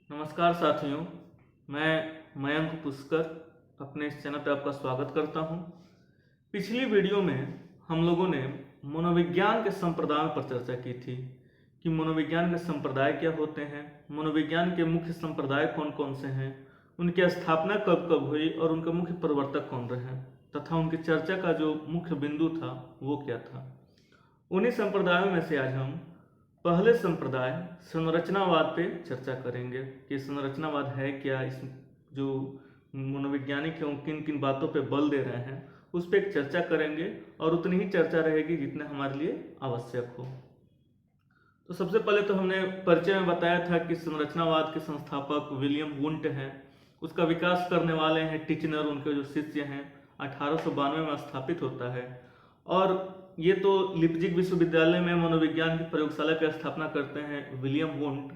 नमस्कार साथियों, मैं मयंक पुष्कर अपने इस चैनल पर आपका स्वागत करता हूं। पिछली वीडियो में हम लोगों ने मनोविज्ञान के संप्रदायों पर चर्चा की थी कि मनोविज्ञान के संप्रदाय क्या होते हैं, मनोविज्ञान के मुख्य संप्रदाय कौन कौन से हैं, उनकी स्थापना कब कब हुई और उनके मुख्य प्रवर्तक कौन रहे तथा उनकी चर्चा का जो मुख्य बिंदु था वो क्या था। उन्हीं संप्रदायों में से आज हम पहले संप्रदाय संरचनावाद पे चर्चा करेंगे कि संरचनावाद है क्या, इस जो मनोवैज्ञानिक है किन किन बातों पे बल दे रहे हैं उस पर एक चर्चा करेंगे और उतनी ही चर्चा रहेगी जितने हमारे लिए आवश्यक हो। तो सबसे पहले तो हमने परिचय में बताया था कि संरचनावाद के संस्थापक विलियम वुंट हैं, उसका विकास करने वाले हैं टिचनर, उनके जो शिष्य हैं। 1892 में स्थापित होता है और ये तो लिप्जिग विश्वविद्यालय में मनोविज्ञान की प्रयोगशाला की स्थापना करते हैं विलियम वुंट,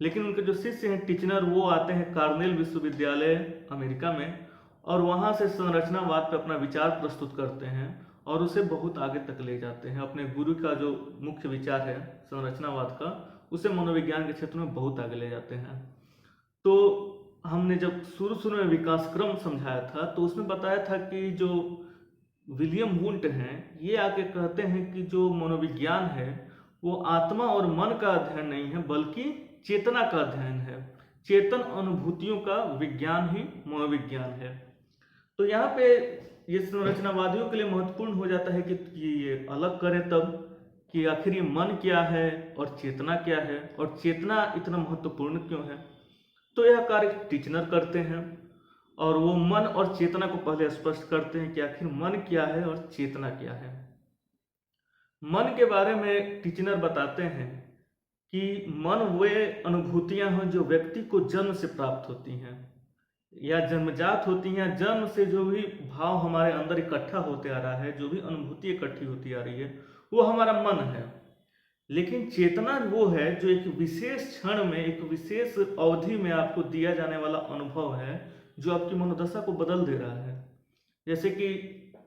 लेकिन उनके जो शिष्य हैं टिचनर वो आते हैं कार्नेल विश्वविद्यालय अमेरिका में और वहाँ से संरचनावाद पर अपना विचार प्रस्तुत करते हैं और उसे बहुत आगे तक ले जाते हैं। अपने गुरु का जो मुख्य विचार है संरचनावाद का, उसे मनोविज्ञान के क्षेत्र में बहुत आगे ले जाते हैं। तो हमने जब शुरू में विकास क्रम समझाया था तो उसमें बताया था कि जो विलियम वुंट हैं ये आके कहते हैं कि जो मनोविज्ञान है वो आत्मा और मन का अध्ययन नहीं है बल्कि चेतना का अध्ययन है। चेतन अनुभूतियों का विज्ञान ही मनोविज्ञान है। तो यहाँ पे ये संरचनावादियों के लिए महत्वपूर्ण हो जाता है कि ये अलग करें तब कि आखिर ये मन क्या है और चेतना क्या है और चेतना इतना महत्वपूर्ण क्यों है। तो यह कार्य टिचनर करते हैं और वो मन और चेतना को पहले स्पष्ट करते हैं कि आखिर मन क्या है और चेतना क्या है। मन के बारे में टिचनर बताते हैं कि मन वे अनुभूतियां हैं जो व्यक्ति को जन्म से प्राप्त होती हैं या जन्मजात होती हैं। जन्म से जो भी भाव हमारे अंदर इकट्ठा होते आ रहा है, जो भी अनुभूति इकट्ठी होती आ रही है, वो हमारा मन है। लेकिन चेतना वो है जो एक विशेष क्षण में, एक विशेष अवधि में आपको दिया जाने वाला अनुभव है जो आपकी मनोदशा को बदल दे रहा है। जैसे कि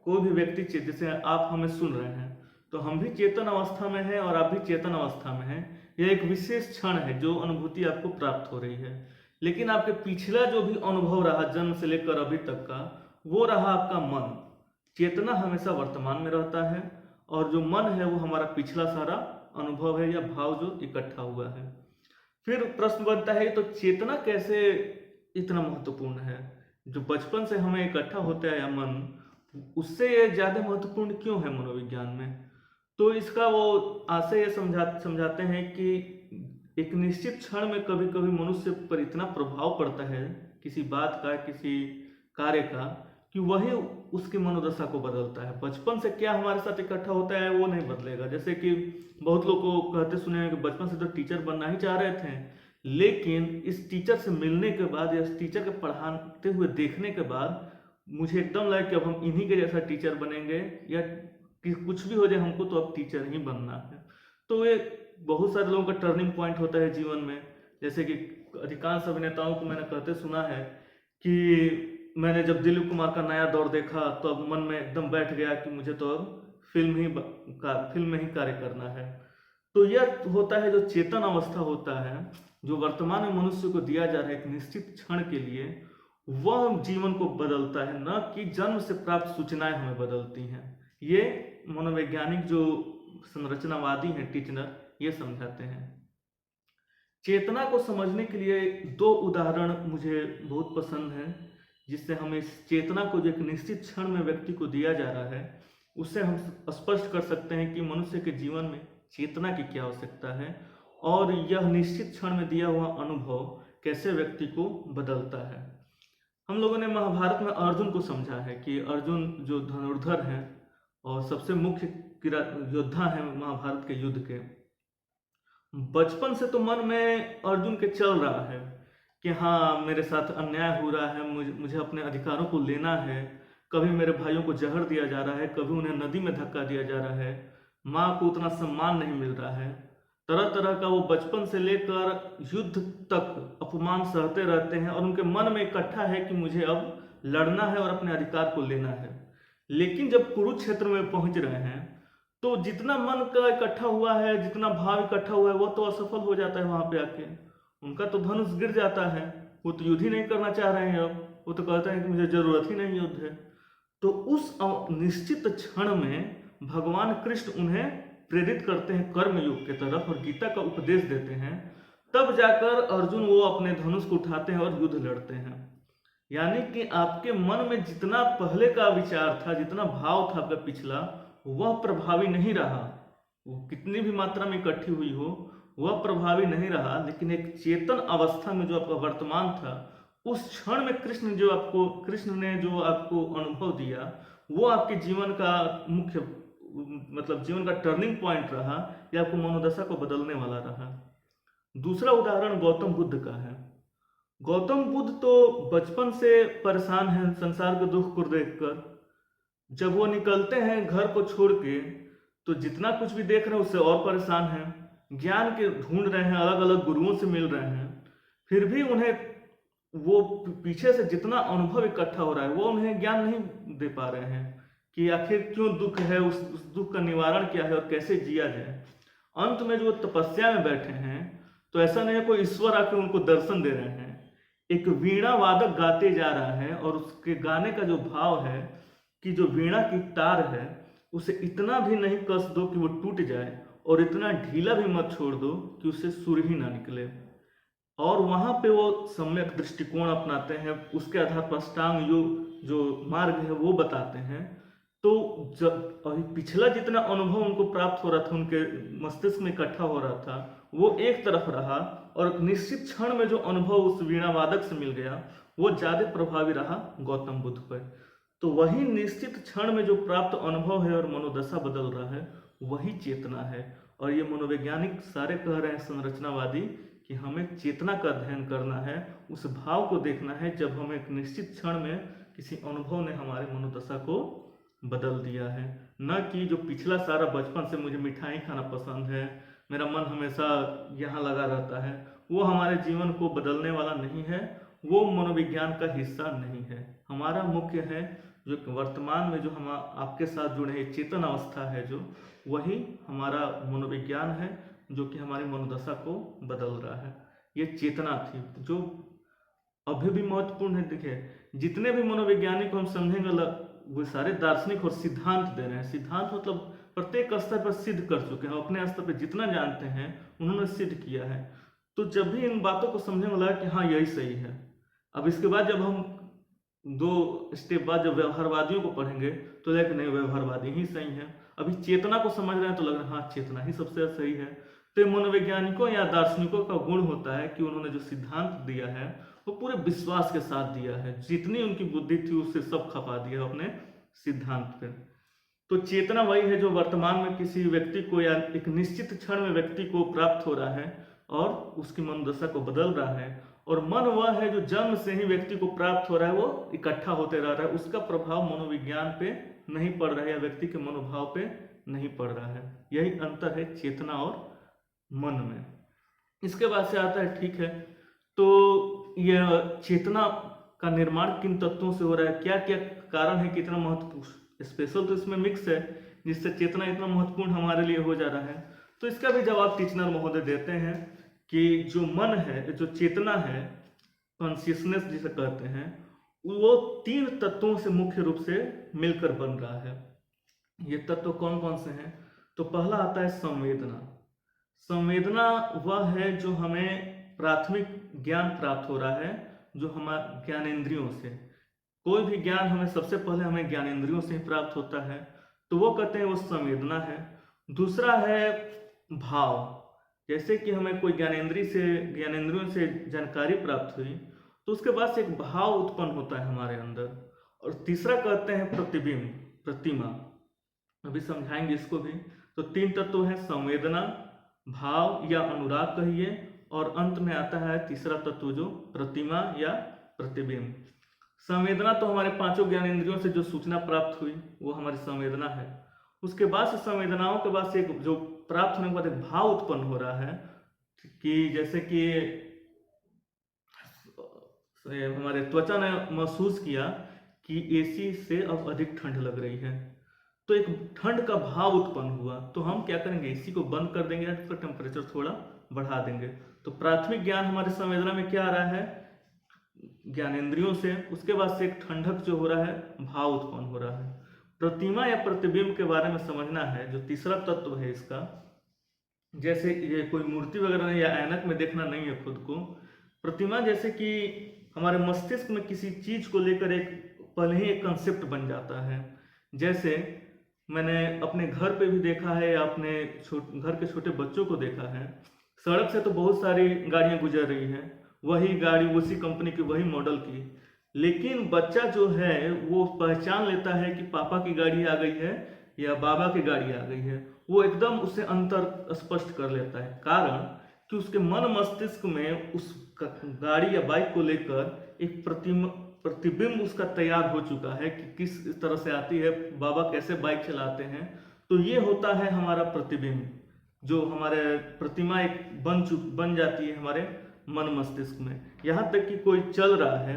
कोई भी व्यक्ति, जैसे आप हमें सुन रहे हैं तो हम भी चेतन अवस्था में हैं और आप भी चेतन अवस्था में हैं। यह एक विशेष क्षण है जो अनुभूति आपको प्राप्त हो रही है, लेकिन आपके पिछला जो भी अनुभव रहा जन्म से लेकर अभी तक का, वो रहा आपका मन। चेतना हमेशा वर्तमान में रहता है और जो मन है वो हमारा पिछला सारा अनुभव है या भाव जो इकट्ठा हुआ है। फिर प्रश्न बनता है तो चेतना कैसे इतना महत्वपूर्ण है? जो बचपन से हमें इकट्ठा होता है या मन, उससे ये ज्यादा महत्वपूर्ण क्यों है मनोविज्ञान में? तो इसका वो आशय ये समझाते हैं कि एक निश्चित क्षण में कभी कभी मनुष्य पर इतना प्रभाव पड़ता है किसी बात का, किसी कार्य का, कि वही उसकी मनोदशा को बदलता है। बचपन से क्या हमारे साथ इकट्ठा होता है वो नहीं बदलेगा। जैसे कि बहुत लोग को कहते सुने हैं कि बचपन से तो टीचर बनना ही चाह रहे थे, लेकिन इस टीचर से मिलने के बाद या इस टीचर के पढ़ाते हुए देखने के बाद मुझे एकदम लगा कि अब हम इन्हीं के जैसा टीचर बनेंगे या कि कुछ भी हो जाए हमको तो अब टीचर ही बनना है। तो ये बहुत सारे लोगों का टर्निंग पॉइंट होता है जीवन में। जैसे कि अधिकांश अभिनेताओं को मैंने कहते सुना है कि मैंने जब दिलीप कुमार का नया दौर देखा तो अब मन में एकदम बैठ गया कि मुझे तो अब फिल्म में ही कार्य करना है। तो यह होता है जो चेतन अवस्था होता है, जो वर्तमान में मनुष्य को दिया जा रहा है एक निश्चित क्षण के लिए, वह जीवन को बदलता है, न कि जन्म से प्राप्त सूचनाएं हमें बदलती हैं। ये मनोवैज्ञानिक जो संरचनावादी हैं टिचनर, ये समझाते हैं। चेतना को समझने के लिए दो उदाहरण मुझे बहुत पसंद है, जिससे हम इस चेतना को जो एक निश्चित क्षण में व्यक्ति को दिया जा रहा है उससे हम स्पष्ट कर सकते हैं कि मनुष्य के जीवन में चेतना की क्या आवश्यकता है और यह निश्चित क्षण में दिया हुआ अनुभव कैसे व्यक्ति को बदलता है। हम लोगों ने महाभारत में अर्जुन को समझा है कि अर्जुन जो धनुर्धर हैं और सबसे मुख्य योद्धा हैं महाभारत के युद्ध के, बचपन से तो मन में अर्जुन के चल रहा है कि हाँ मेरे साथ अन्याय हो रहा है, मुझे अपने अधिकारों को लेना है। कभी मेरे भाइयों को जहर दिया जा रहा है, कभी उन्हें नदी में धक्का दिया जा रहा है, माँ को उतना सम्मान नहीं मिल रहा है। तरह तरह का वो बचपन से लेकर युद्ध तक अपमान सहते रहते हैं और उनके मन में इकट्ठा है कि मुझे अब लड़ना है और अपने अधिकार को लेना है। लेकिन जब कुरुक्षेत्र में पहुंच रहे हैं तो जितना मन का इकट्ठा हुआ है, जितना भाव इकट्ठा हुआ है, वो तो असफल हो जाता है वहां पे आके। उनका तो धनुष गिर जाता है, वो तो युद्ध ही नहीं करना चाह रहे हैं। अब वो तो कहते हैं कि मुझे जरूरत ही नहीं युद्ध है। तो उस निश्चित क्षण में भगवान कृष्ण उन्हें प्रेरित करते हैं कर्म योग की तरफ और गीता का उपदेश देते हैं। तब जाकर अर्जुन वो अपने धनुष को उठाते हैं और युद्ध लड़ते हैं। यानी कि आपके मन में जितना पहले का विचार था, जितना भाव था आपका पिछला, वह प्रभावी नहीं रहा। वो कितनी भी मात्रा में इकट्ठी हुई हो वह प्रभावी नहीं रहा, लेकिन एक चेतन अवस्था में जो आपका वर्तमान था, उस क्षण में कृष्ण ने जो आपको अनुभव दिया, वो आपके जीवन का मुख्य मतलब जीवन का टर्निंग पॉइंट रहा, या आपको मनोदशा को बदलने वाला रहा। दूसरा उदाहरण गौतम बुद्ध का है। गौतम बुद्ध तो बचपन से परेशान हैं संसार के दुख को देखकर। जब वो निकलते हैं घर को छोड़ के, तो जितना कुछ भी देख रहे हैं उससे और परेशान हैं, ज्ञान के ढूंढ रहे हैं, अलग अलग गुरुओं से मिल रहे हैं, फिर भी उन्हें वो पीछे से जितना अनुभव इकट्ठा हो रहा है वो उन्हें ज्ञान नहीं दे पा रहे हैं कि आखिर क्यों दुख है, उस दुख का निवारण क्या है और कैसे जिया जाए। अंत में जो तपस्या में बैठे हैं, तो ऐसा नहीं है कोई ईश्वर आके उनको दर्शन दे रहे हैं। एक वीणा वादक गाते जा रहा है और उसके गाने का जो भाव है कि जो वीणा की तार है उसे इतना भी नहीं कस दो कि वो टूट जाए, और इतना ढीला भी मत छोड़ दो कि उससे सुर ही ना निकले। और वहां पे वो सम्यक दृष्टिकोण अपनाते हैं, उसके आधार पर अष्टांग योग जो मार्ग है वो बताते हैं। तो जब पिछला जितना अनुभव उनको प्राप्त हो रहा था, उनके मस्तिष्क में इकट्ठा हो रहा था, वो एक तरफ रहा, और निश्चित क्षण में जो अनुभव उस वीणा वादक से मिल गया वो ज्यादा प्रभावी रहा गौतम बुद्ध पर। तो वही निश्चित क्षण में जो प्राप्त अनुभव है और मनोदशा बदल रहा है, वही चेतना है। और ये मनोवैज्ञानिक सारे कह रहे हैं, संरचनावादी, कि हमें चेतना का अध्ययन करना है, उस भाव को देखना है जब हमें एक निश्चित क्षण में किसी अनुभव ने हमारे मनोदशा को बदल दिया है। न कि जो पिछला सारा बचपन से मुझे मिठाई खाना पसंद है, मेरा मन हमेशा यहाँ लगा रहता है, वो हमारे जीवन को बदलने वाला नहीं है, वो मनोविज्ञान का हिस्सा नहीं है। हमारा मुख्य है जो वर्तमान में जो हम आपके साथ जुड़े हैं, चेतन अवस्था है जो, वही हमारा मनोविज्ञान है जो कि हमारी मनोदशा को बदल रहा है। ये चेतना थी जो अभी भी महत्वपूर्ण है। देखिए, जितने भी मनोवैज्ञानिक हम समझेंगे वो सारे दार्शनिक और सिद्धांत दे रहे हैं। सिद्धांत मतलब प्रत्येक स्तर पर सिद्ध कर चुके हैं, अपने स्तर पर जितना जानते हैं उन्होंने सिद्ध किया है। तो जब भी इन बातों को समझने में लगा कि हाँ यही सही है, अब इसके बाद जब हम 2 स्टेप बाद जब व्यवहारवादियों को पढ़ेंगे तो लगे नहीं व्यवहारवादी ही सही है। अभी चेतना को समझ रहे हैं तो लग रहा है हाँ चेतना ही सबसे सही है। तो मनोवैज्ञानिकों या दार्शनिकों का गुण होता है कि उन्होंने जो सिद्धांत दिया है वो पूरे विश्वास के साथ दिया है, जितनी उनकी बुद्धि थी उससे सब खपा दिया अपने सिद्धांत पे। तो चेतना वही है जो वर्तमान में किसी व्यक्ति को या एक निश्चित क्षण में व्यक्ति को प्राप्त हो रहा है और उसकी मनोदशा को बदल रहा है। और मन वह है जो जन्म से ही व्यक्ति को प्राप्त हो रहा है, वो इकट्ठा होते रह रहा है, उसका प्रभाव मनोविज्ञान पे नहीं पड़ रहा है या व्यक्ति के मनोभाव पे नहीं पड़ रहा है। यही अंतर है चेतना और मन में। इसके बाद से आता है, ठीक है, तो यह चेतना का निर्माण किन तत्वों से हो रहा है, क्या क्या कारण है, कितना महत्वपूर्ण स्पेशल तो इसमें मिक्स है जिससे चेतना इतना महत्वपूर्ण हमारे लिए हो जा रहा है। तो इसका भी जवाब टीचनर महोदय देते हैं कि जो मन है, जो चेतना है, कॉन्शियसनेस जिसे कहते हैं, वो 3 तत्वों से मुख्य रूप से मिलकर बन रहा है। ये तत्व कौन कौन से हैं? तो पहला आता है संवेदना। संवेदना वह है जो हमें प्राथमिक ज्ञान प्राप्त हो रहा है, जो हमारे ज्ञानेंद्रियों से। कोई भी ज्ञान हमें सबसे पहले हमें ज्ञानेंद्रियों से ही प्राप्त होता है, तो वो कहते हैं वो संवेदना है। दूसरा है भाव, जैसे कि हमें कोई ज्ञानेंद्रियों से जानकारी प्राप्त हुई तो उसके बाद से एक भाव उत्पन्न होता है हमारे अंदर। और तीसरा कहते हैं प्रतिबिंब, प्रतिमा। अभी समझाएंगे इसको भी। तो 3 तत्व हैं, संवेदना, भाव या अनुराग कहिए, और अंत में आता है तीसरा तत्व जो प्रतिमा या प्रतिबिंब। संवेदना तो हमारे 5 ज्ञानेंद्रियों से जो सूचना प्राप्त हुई वो हमारी संवेदना है। उसके बाद से संवेदनाओं के बाद से एक जो प्राप्त होने के बाद एक भाव उत्पन्न हो रहा है कि जैसे कि हमारे त्वचा ने महसूस किया कि एसी से अब अधिक ठंड लग रही है, तो एक ठंड का भाव उत्पन्न हुआ। तो हम क्या करेंगे, एसी को बंद कर देंगे, इसका टेम्परेचर थोड़ा बढ़ा देंगे। तो प्राथमिक ज्ञान हमारे संवेदना में क्या आ रहा है, ज्ञानेंद्रियों से। उसके बाद से एक ठंडक जो हो रहा है, भाव उत्पन्न हो रहा है। प्रतिमा या प्रतिबिंब के बारे में समझना है, जो तीसरा तत्व है इसका। जैसे ये कोई मूर्ति वगैरह नहीं या ऐनक में देखना नहीं है खुद को। प्रतिमा जैसे कि हमारे मस्तिष्क में किसी चीज को लेकर एक पहले ही एक कंसेप्ट बन जाता है। जैसे मैंने अपने घर पे भी देखा है या अपने घर के छोटे बच्चों को देखा है, सड़क से तो बहुत सारी गाड़ियां गुजर रही हैं, वही गाड़ी उसी कंपनी की वही मॉडल की, लेकिन बच्चा जो है वो पहचान लेता है कि पापा की गाड़ी आ गई है या बाबा की गाड़ी आ गई है। वो एकदम उससे अंतर स्पष्ट कर लेता है, कारण कि उसके मन मस्तिष्क में उस गाड़ी या बाइक को लेकर एक प्रतिबिंब उसका तैयार हो चुका है कि किस तरह से आती है, बाबा कैसे बाइक चलाते हैं। तो ये होता है हमारा प्रतिबिंब, जो हमारे प्रतिमा एक बन जाती है हमारे मन मस्तिष्क में। यहाँ तक कि कोई चल रहा है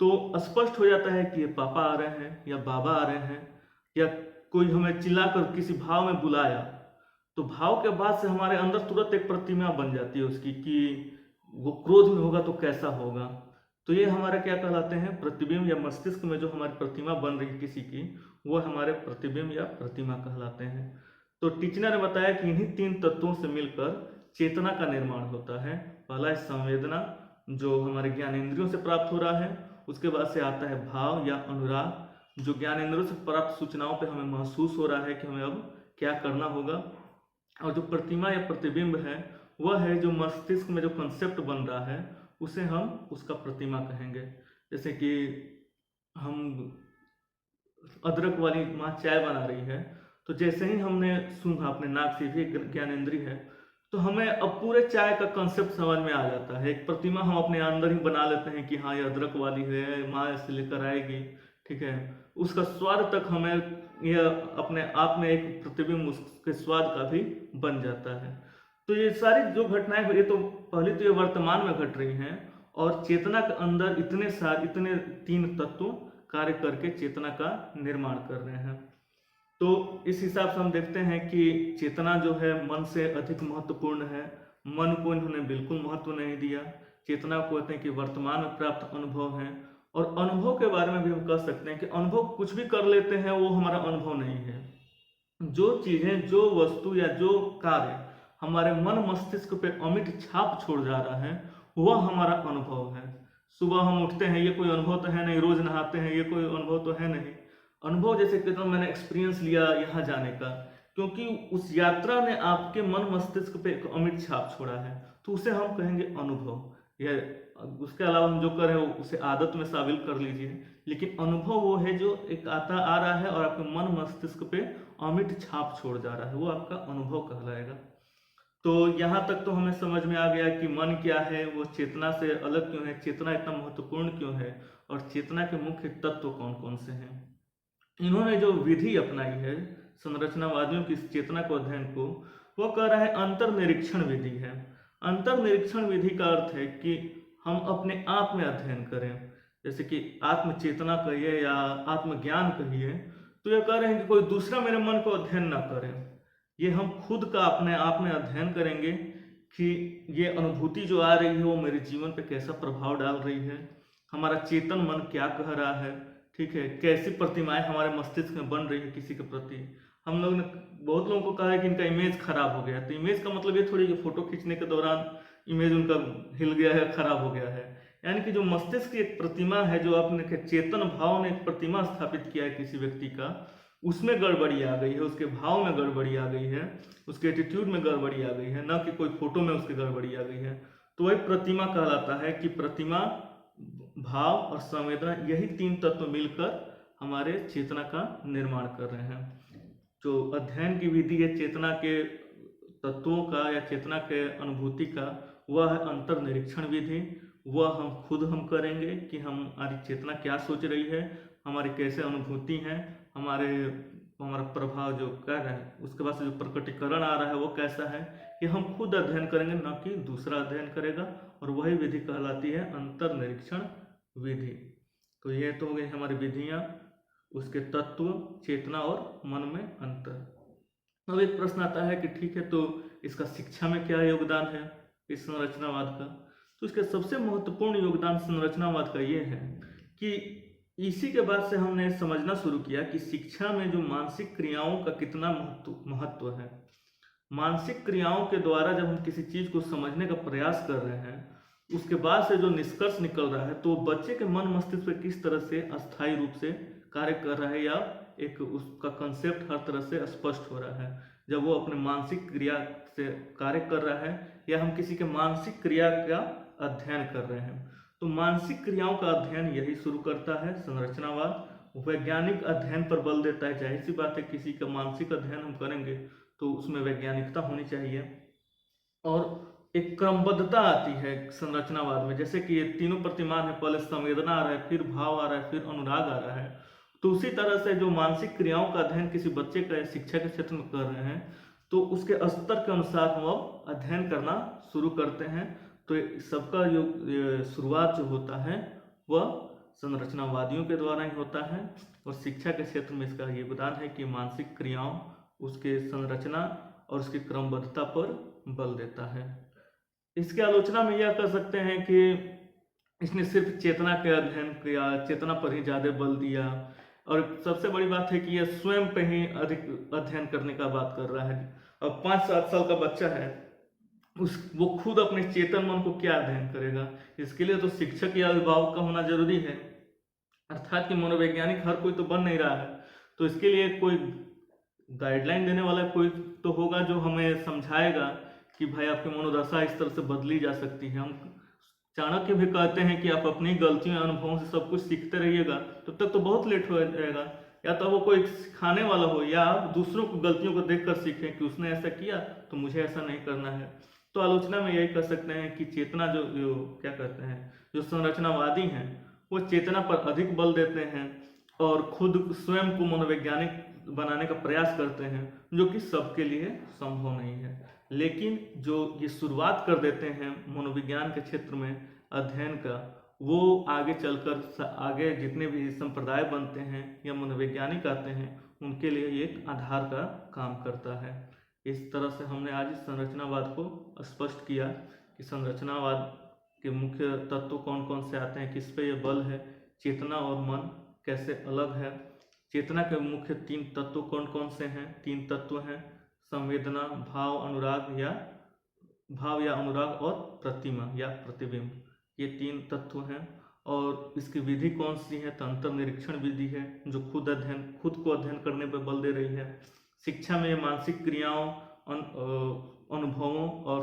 तो स्पष्ट हो जाता है कि ये पापा आ रहे हैं या बाबा आ रहे हैं, या कोई हमें चिल्लाकर किसी भाव में बुलाया, तो भाव के बाद से हमारे अंदर तुरंत एक प्रतिमा बन जाती है उसकी कि वो क्रोध में होगा तो कैसा होगा। तो ये हमारे क्या कहलाते हैं, प्रतिबिंब, या मस्तिष्क में जो हमारी प्रतिमा बन रही है किसी की, वो हमारे प्रतिबिंब या प्रतिमा कहलाते हैं। तो टीचर ने बताया कि इन्हीं तीन तत्वों से मिलकर चेतना का निर्माण होता है। पहला है संवेदना, जो हमारे ज्ञानेंद्रियों से प्राप्त हो रहा है। उसके बाद से आता है भाव या अनुराग, जो ज्ञानेंद्रियों से प्राप्त सूचनाओं पे हमें महसूस हो रहा है कि हमें अब क्या करना होगा। और जो प्रतिमा या प्रतिबिंब है वह है जो मस्तिष्क में जो कंसेप्ट बन रहा है, उसे हम उसका प्रतिमा कहेंगे। जैसे कि हम अदरक वाली माँ चाय बना रही है, तो जैसे ही हमने सूंघा, अपने नाक से भी एक ज्ञानेंद्रिय है, तो हमें अब पूरे चाय का कंसेप्ट समझ में आ जाता है। एक प्रतिमा हम अपने अंदर ही बना लेते हैं कि हाँ ये अदरक वाली है, माँ ऐसे लेकर आएगी, ठीक है। उसका स्वाद तक हमें यह अपने आप में एक प्रतिबिंब उसके स्वाद का भी बन जाता है। तो ये सारी जो घटनाएं, ये तो पहले तो ये वर्तमान में घट रही हैं, और चेतना के अंदर इतने तीन तत्व कार्य करके चेतना का निर्माण कर रहे हैं। तो इस हिसाब से हम देखते हैं कि चेतना जो है मन से अधिक महत्वपूर्ण है। मन को इन्होंने बिल्कुल महत्व नहीं दिया। चेतना को कहते हैं कि वर्तमान में प्राप्त अनुभव है, और अनुभव के बारे में भी हम कह सकते हैं कि अनुभव कुछ भी कर लेते हैं, वो हमारा अनुभव नहीं है। जो चीजें, जो वस्तु या जो कार्य हमारे मन मस्तिष्क पे अमिट छाप छोड़ जा रहा है, वह हमारा अनुभव है। सुबह हम उठते हैं, ये कोई अनुभव तो है नहीं। रोज नहाते हैं, ये कोई अनुभव तो है नहीं। अनुभव जैसे कहते हैं, मैंने एक्सपीरियंस लिया यहाँ जाने का, क्योंकि उस यात्रा ने आपके मन मस्तिष्क पे एक अमिट छाप छोड़ा है, तो उसे हम कहेंगे अनुभव। या उसके अलावा हम जो कर रहे हैं उसे आदत में शामिल कर लीजिए, लेकिन अनुभव वो है जो एक आ रहा है और आपके मन मस्तिष्क पे अमिट छाप छोड़ जा रहा है, वो आपका अनुभव कहलाएगा। तो यहाँ तक तो हमें समझ में आ गया कि मन क्या है, वो चेतना से अलग क्यों है, चेतना इतना महत्वपूर्ण क्यों है, और चेतना के मुख्य तत्व कौन कौन से हैं। इन्होंने जो विधि अपनाई है संरचनावादियों की चेतना को अध्ययन को, वो कह रहा है अंतर्निरीक्षण विधि है। अंतर्निरीक्षण विधि का अर्थ है कि हम अपने आप में अध्ययन करें। जैसे कि आत्मचेतना कहिए या आत्मज्ञान कहिए, तो ये कह रहे हैं कि कोई दूसरा मेरे मन को अध्ययन ना करे, ये हम खुद का अपने आप में अध्ययन करेंगे कि ये अनुभूति जो आ रही है वो मेरे जीवन पे कैसा प्रभाव डाल रही है, हमारा चेतन मन क्या कह रहा है, ठीक है, कैसी प्रतिमाएं हमारे मस्तिष्क में बन रही है किसी के प्रति। हम लोग ने बहुत लोगों को कहा है कि इनका इमेज खराब हो गया, तो इमेज का मतलब ये थोड़ी कि फोटो खींचने के दौरान इमेज उनका हिल गया है, खराब हो गया है। यानी कि जो मस्तिष्क की एक प्रतिमा है, जो अपने चेतन भाव ने एक प्रतिमा स्थापित किया है किसी व्यक्ति का, उसमें गड़बड़ी आ गई है, उसके भाव में गड़बड़ी आ गई है, उसके एटीट्यूड में गड़बड़ी आ गई है, न कि कोई फोटो में उसकी गड़बड़ी आ गई है। तो वही प्रतिमा कहलाता है कि प्रतिमा, भाव और संवेदना, यही तीन तत्व मिलकर हमारे चेतना का निर्माण कर रहे हैं। जो अध्ययन की विधि है चेतना के तत्वों का या चेतना के अनुभूति का, वह है अंतर्निरीक्षण विधि। वह हम करेंगे कि हमारी चेतना क्या सोच रही है, हमारी कैसे अनुभूति है, हमारा प्रभाव जो कर रहा है, उसके बाद से जो प्रकटीकरण आ रहा है वो कैसा है, ये हम खुद अध्ययन करेंगे, न कि दूसरा अध्ययन करेगा। और वही विधि कहलाती है अंतर्निरीक्षण विधि। तो ये तो हो गई हमारी विधियां, उसके तत्व, चेतना और मन में अंतर। अब एक प्रश्न आता है कि ठीक है, तो इसका शिक्षा में क्या योगदान है इस संरचनावाद का। तो इसका सबसे महत्वपूर्ण योगदान संरचनावाद का ये है कि इसी के बाद से हमने समझना शुरू किया कि शिक्षा में जो मानसिक क्रियाओं का कितना महत्व है। मानसिक क्रियाओं के द्वारा जब हम किसी चीज को समझने का प्रयास कर रहे हैं, उसके बाद से जो निष्कर्ष निकल रहा है तो बच्चे के मन मस्तिष्क पे किस तरह से अस्थायी रूप से कार्य कर रहा है या एक उसका कंसेप्ट हर तरह से स्पष्ट हो रहा है जब वो अपने मानसिक क्रिया से कार्य कर रहा है या हम किसी के मानसिक क्रिया का अध्ययन कर रहे हैं। तो मानसिक क्रियाओं का अध्ययन यही शुरू करता है संरचनावाद। वैज्ञानिक अध्ययन पर बल देता है। जाहिर सी बात है, किसी का मानसिक अध्ययन हम करेंगे तो उसमें वैज्ञानिकता होनी चाहिए और एक क्रमबद्धता आती है संरचनावाद में। जैसे कि ये तीनों प्रतिमान है, पहले संवेदना आ रहा है, फिर भाव आ रहा है, फिर अनुराग आ रहा है। तो उसी तरह से जो मानसिक क्रियाओं का अध्ययन किसी बच्चे का शिक्षा के क्षेत्र में कर रहे हैं तो उसके स्तर के अनुसार हम अब अध्ययन करना शुरू करते हैं। तो सबका शुरुआत जो होता है वह संरचनावादियों के द्वारा ही होता है और शिक्षा के क्षेत्र में इसका योगदान है कि मानसिक क्रियाओं, उसके संरचना और उसकी क्रमबद्धता पर बल देता है। इसकी आलोचना में यह कर सकते हैं कि इसने सिर्फ चेतना के अध्ययन किया, चेतना पर ही ज्यादा बल दिया और सबसे बड़ी बात है कि यह स्वयं पे ही अधिक अध्ययन करने का बात कर रहा है। अब 5-7 साल का बच्चा है, वो खुद अपने चेतन मन को क्या अध्ययन करेगा? इसके लिए तो शिक्षक या अभिभावक का होना जरूरी है, अर्थात कि मनोवैज्ञानिक हर कोई तो बन नहीं रहा है। तो इसके लिए कोई गाइडलाइन देने वाला कोई तो होगा जो हमें समझाएगा कि भाई आपकी मनोदशा इस तरह से बदली जा सकती है। हम चाणक्य भी कहते हैं कि आप अपनी गलतियों अनुभवों से सब कुछ सीखते रहिएगा, तब तक तो बहुत लेट हो जाएगा। या तो वो कोई सिखाने वाला हो या आप दूसरों को गलतियों को देखकर सीखें कि उसने ऐसा किया तो मुझे ऐसा नहीं करना है। तो आलोचना में यही कह सकते हैं कि चेतना जो क्या कहते हैं, जो संरचनावादी हैं वो चेतना पर अधिक बल देते हैं और खुद स्वयं को मनोवैज्ञानिक बनाने का प्रयास करते हैं, जो कि सबके लिए संभव नहीं है। लेकिन जो ये शुरुआत कर देते हैं मनोविज्ञान के क्षेत्र में अध्ययन का, वो आगे चलकर आगे जितने भी संप्रदाय बनते हैं या मनोवैज्ञानिक आते हैं उनके लिए एक आधार का काम करता है। इस तरह से हमने आज इस संरचनावाद को स्पष्ट किया कि संरचनावाद के मुख्य तत्व कौन कौन से आते हैं, किस पे ये बल है, चेतना और मन कैसे अलग है, चेतना के मुख्य 3 तत्व कौन कौन से हैं। 3 तत्व हैं, संवेदना, भाव या अनुराग और प्रतिमा या प्रतिबिंब। ये 3 तत्व हैं और इसकी विधि कौन सी है? तो अंतर्निरीक्षण विधि है जो खुद को अध्ययन करने पर बल दे रही है। शिक्षा में मानसिक क्रियाओं, अनुभवों और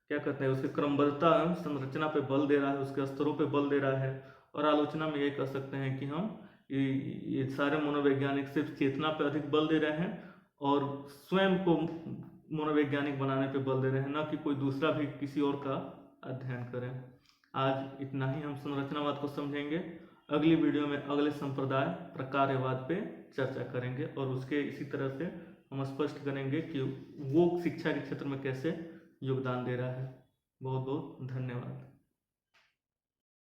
क्या कहते हैं उसके क्रमबद्धता संरचना पे बल दे रहा है, उसके स्तरों पे बल दे रहा है। और आलोचना में ये कह सकते हैं कि हम ये सारे मनोवैज्ञानिक सिर्फ चेतना पे अधिक बल दे रहे हैं और स्वयं को मनोवैज्ञानिक बनाने पे बल दे रहे हैं, न कि कोई दूसरा भी किसी और का अध्ययन करें। आज इतना ही हम संरचनावाद को समझेंगे। अगली वीडियो में अगले संप्रदाय प्रकार्यवाद पे चर्चा करेंगे और उसके इसी तरह से हम स्पष्ट करेंगे कि वो शिक्षा के क्षेत्र में कैसे योगदान दे रहा है। बहुत बहुत धन्यवाद।